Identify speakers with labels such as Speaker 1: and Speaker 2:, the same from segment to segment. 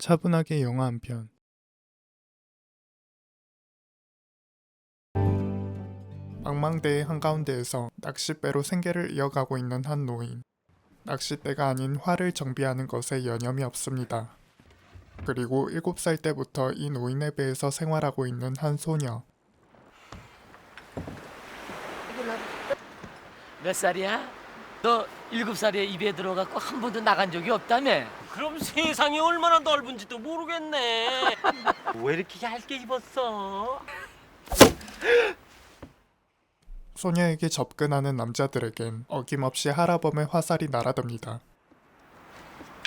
Speaker 1: 차분하게 영화 한 편. 망망대해 한가운데에서 낚싯배로 생계를 이어가고 있는 한 노인. 낚싯대가 아닌 활을 정비하는 것에 여념이 없습니다. 그리고 7살 때부터 이 노인의 배에서 생활하고 있는 한 소녀.
Speaker 2: 몇 살이야? 너 7살에 입에 들어갖고 한 번도 나간 적이 없다며?
Speaker 3: 그럼 세상이 얼마나 넓은지도 모르겠네. 왜 이렇게 얇게 입었어?
Speaker 1: 소녀에게 접근하는 남자들에겐 어김없이 하라범의 화살이 날아듭니다.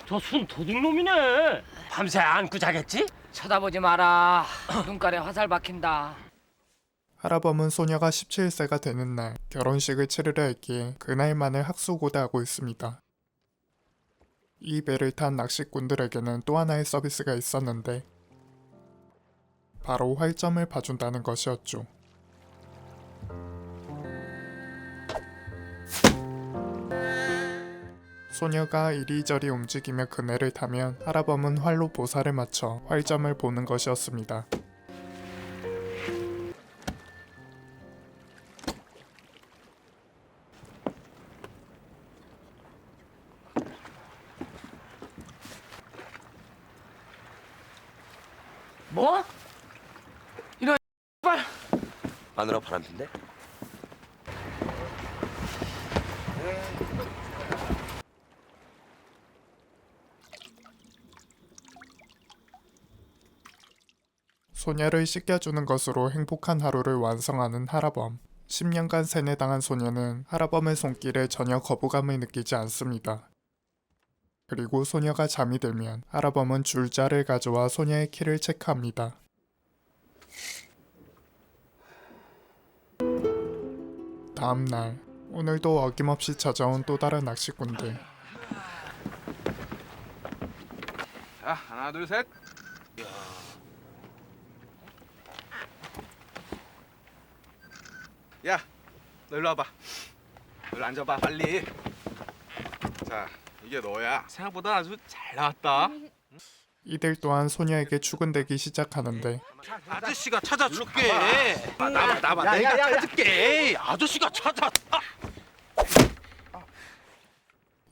Speaker 3: 저 순 도둑놈이네. 밤새 안고 자겠지?
Speaker 2: 쳐다보지 마라. 눈깔에 화살 박힌다.
Speaker 1: 하라범은 소녀가 17세가 되는 날 결혼식을 치르려 했기에 그날만을 학수고대하고 있습니다. 이 배를 탄 낚시꾼들에게는 또 하나의 서비스가 있었는데 바로 활점을 봐준다는 것이었죠. 소녀가 이리저리 움직이며 그네를 타면 하라범은 활로 보살을 맞춰 활점을 보는 것이었습니다.
Speaker 2: 뭐? 이런 발.
Speaker 3: 마누라 바람핀데?
Speaker 1: 소녀를 씻겨주는 것으로 행복한 하루를 완성하는 하라범. 10년간 세뇌당한 소녀는 하라범의 손길에 전혀 거부감을 느끼지 않습니다. 그리고 소녀가 잠이 들면 하라범은 줄자를 가져와 소녀의 키를 체크합니다. 다음날, 오늘도 어김없이 찾아온 또 다른 낚시꾼들.
Speaker 4: 자, 하나, 둘, 셋. 야, 너 일로 와봐. 너 일로 앉아봐, 빨리. 자, 이게 너야. 생각보다 아주 잘 나왔다.
Speaker 1: 이들 또한 소녀에게 추근대기 시작하는데
Speaker 4: 아저씨가 찾아줄게. 나봐. 내가 찾을게. 아저씨가 찾아.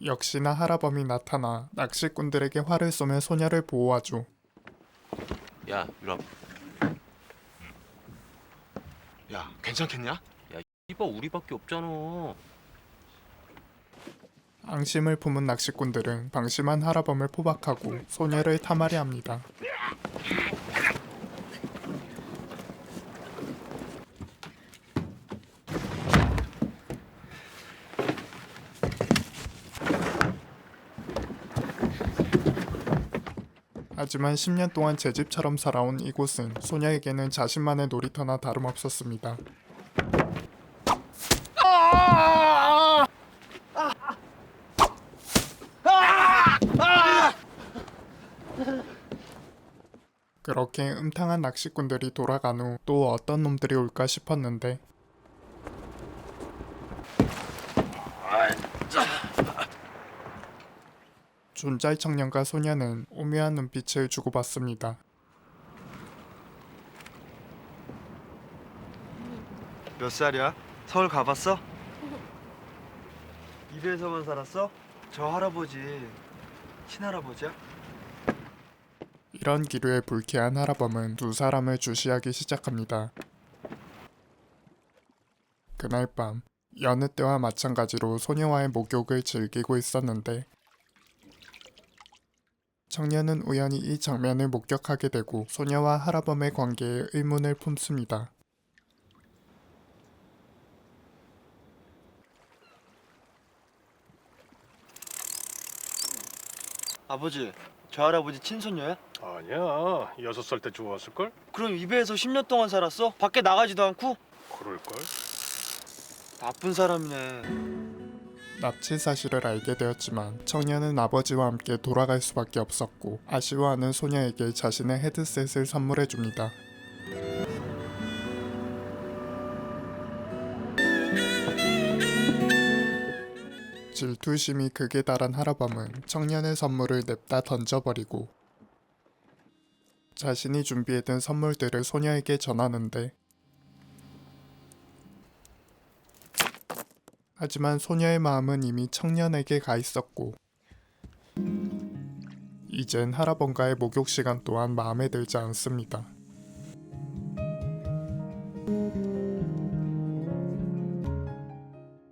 Speaker 1: 역시나 하라범이 나타나 낚시꾼들에게 활을 쏘며 소녀를 보호하죠.
Speaker 3: 야, 이리 와.
Speaker 4: 야, 괜찮겠냐?
Speaker 3: 이봐 우리밖에 없잖아.
Speaker 1: 앙심을 품은 낚시꾼들은 방심한 하라범을 포박하고 소녀를 타마리합니다. 하지만 10년 동안 제 집처럼 살아온 이곳은 소녀에게는 자신만의 놀이터나 다름없었습니다. 그렇게 음탕한 낚시꾼들이 돌아간 후 또 어떤 놈들이 올까 싶었는데 존잘 청년과 소녀는 오묘한 눈빛을 주고받습니다.
Speaker 5: 몇 살이야? 서울 가봤어? 입에서만 살았어? 저 할아버지 친할아버지야?
Speaker 1: 이런 기류에 불쾌한 하라범은 두 사람을 주시하기 시작합니다. 그날 밤 여느 때와 마찬가지로 소녀와의 목욕을 즐기고 있었는데 청년은 우연히 이 장면을 목격하게 되고 소녀와 하라범의 관계에 의문을 품습니다.
Speaker 5: 아버지, 저 할아버지 친손녀야?
Speaker 6: 아니야, 6살 때 좋았을걸?
Speaker 5: 그럼 입에서 10년 동안 살았어? 밖에 나가지도 않고?
Speaker 6: 그럴걸?
Speaker 5: 나쁜 사람이네.
Speaker 1: 납치 사실을 알게 되었지만 청년은 아버지와 함께 돌아갈 수밖에 없었고 아쉬워하는 소녀에게 자신의 헤드셋을 선물해줍니다. 질투심이 극에 달한 하라범은 청년의 선물을 냅다 던져버리고 자신이 준비해둔 선물들을 소녀에게 전하는데 하지만 소녀의 마음은 이미 청년에게 가 있었고 이젠 할아버가의 목욕 시간 또한 마음에 들지 않습니다.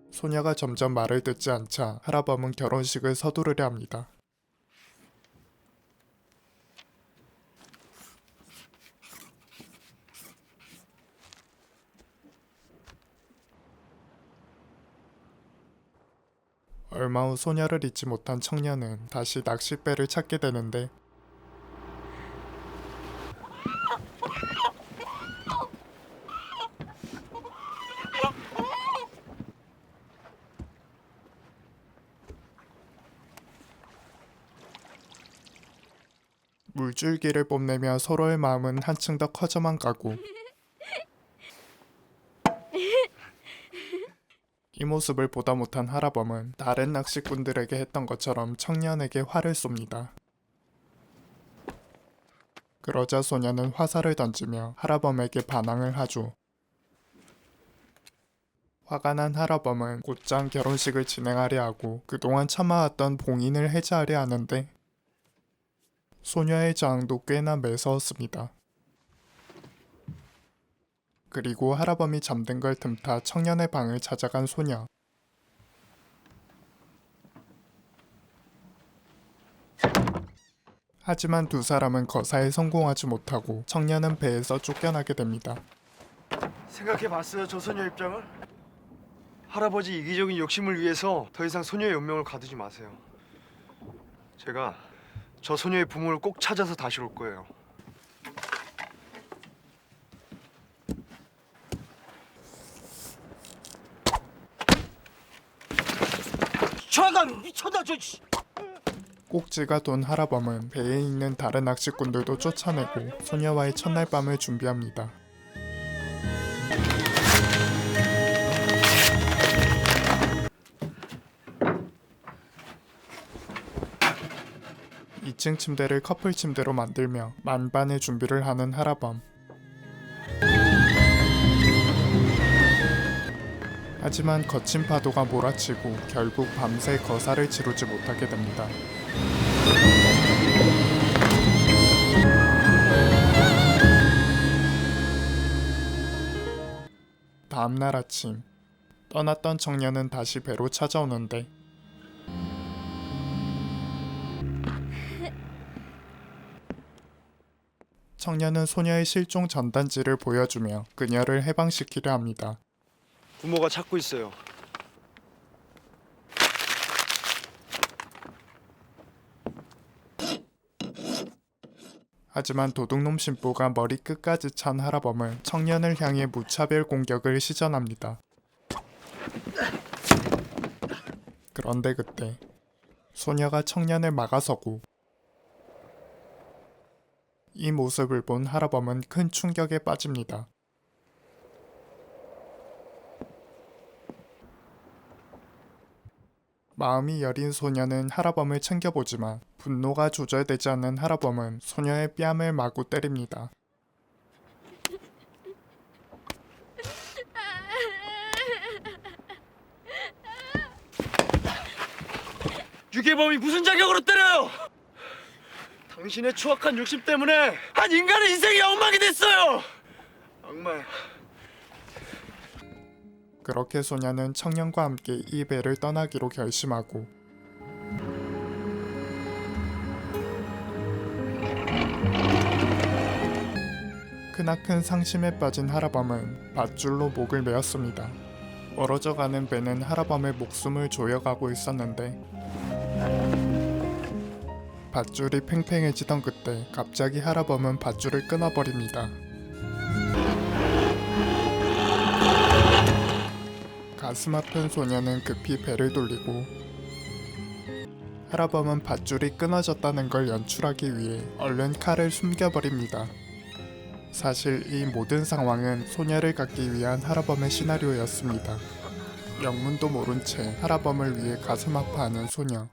Speaker 1: 소녀가 점점 말을 듣지 않자 할아범은 결혼식을 서두르려 합니다. 얼마 후 소녀를 잊지 못한 청년은 다시 낚싯배를 찾게 되는데 물줄기를 뽐내며 서로의 마음은 한층 더 커져만 가고 이 모습을 보다 못한 할아범은 다른 낚시꾼들에게 했던 것처럼 청년에게 활을 쏩니다. 그러자 소녀는 화살을 던지며 할아범에게 반항을 하죠. 화가 난 할아범은 곧장 결혼식을 진행하려 하고 그동안 참아왔던 봉인을 해제하려 하는데 소녀의 저항도 꽤나 매서웠습니다. 그리고 할아범이 잠든 걸 틈타 청년의 방을 찾아간 소녀. 하지만 두 사람은 거사에 성공하지 못하고 청년은 배에서 쫓겨나게 됩니다.
Speaker 5: 생각해봤어요, 저 소녀 입장을? 할아버지 이기적인 욕심을 위해서 더 이상 소녀의 운명을 가두지 마세요. 제가 저 소녀의 부모를 꼭 찾아서 다시 올 거예요.
Speaker 3: 저가 미쳤나 저.
Speaker 1: 꼭지가 돈 할아범은 배에 있는 다른 낚시꾼들도 쫓아내고 소녀와의 첫날 밤을 준비합니다. (2층) 침대를 커플 침대로 만들며 만반의 준비를 하는 할아범. 하지만 거친 파도가 몰아치고 결국 밤새 거사를 치르지 못하게 됩니다. 다음날 아침, 떠났던 청년은 다시 배로 찾아오는데 청년은 소녀의 실종 전단지를 보여주며 그녀를 해방시키려 합니다.
Speaker 5: 부모가 찾고 있어요.
Speaker 1: 하지만 도둑놈 신부가 머리 끝까지 찬 할아범은 청년을 향해 무차별 공격을 시전합니다. 그런데 그때 소녀가 청년을 막아서고 이 모습을 본 할아범은 큰 충격에 빠집니다. 마음이 여린 소녀는 할아범을 챙겨보지만 분노가 조절되지 않는 할아범은 소녀의 뺨을 마구 때립니다.
Speaker 5: 유괴범이 무슨 자격으로 때려요? 당신의 추악한 욕심 때문에 한 인간의 인생이 엉망이 됐어요. 악마야.
Speaker 1: 그렇게 소녀는 청년과 함께 이 배를 떠나기로 결심하고 크나큰 상심에 빠진 할아범은 밧줄로 목을 메었습니다. 멀어져가는 배는 할아범의 목숨을 조여가고 있었는데 밧줄이 팽팽해지던 그때 갑자기 할아범은 밧줄을 끊어버립니다. 가슴 아픈 소녀는 급히 배를 돌리고 할아범은 밧줄이 끊어졌다는 걸 연출하기 위해 얼른 칼을 숨겨버립니다. 사실 이 모든 상황은 소녀를 갖기 위한 할아범의 시나리오였습니다. 영문도 모른 채 할아범을 위해 가슴 아파하는 소녀.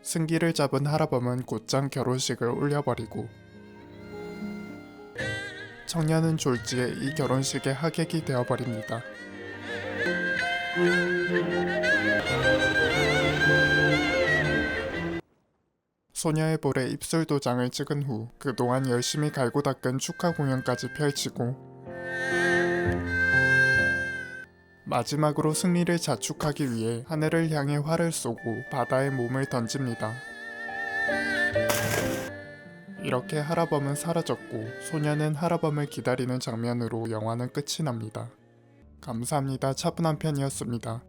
Speaker 1: 승기를 잡은 하라범은 곧장 결혼식을 올려버리고 청년은 졸지에 이 결혼식의 하객이 되어버립니다. 소녀의 볼에 입술 도장을 찍은 후 그동안 열심히 갈고 닦은 축하 공연까지 펼치고 마지막으로 승리를 자축하기 위해 하늘을 향해 활을 쏘고 바다에 몸을 던집니다. 이렇게 하라범은 사라졌고 소녀는 하라범을 기다리는 장면으로 영화는 끝이 납니다. 감사합니다. 차분한 편이었습니다.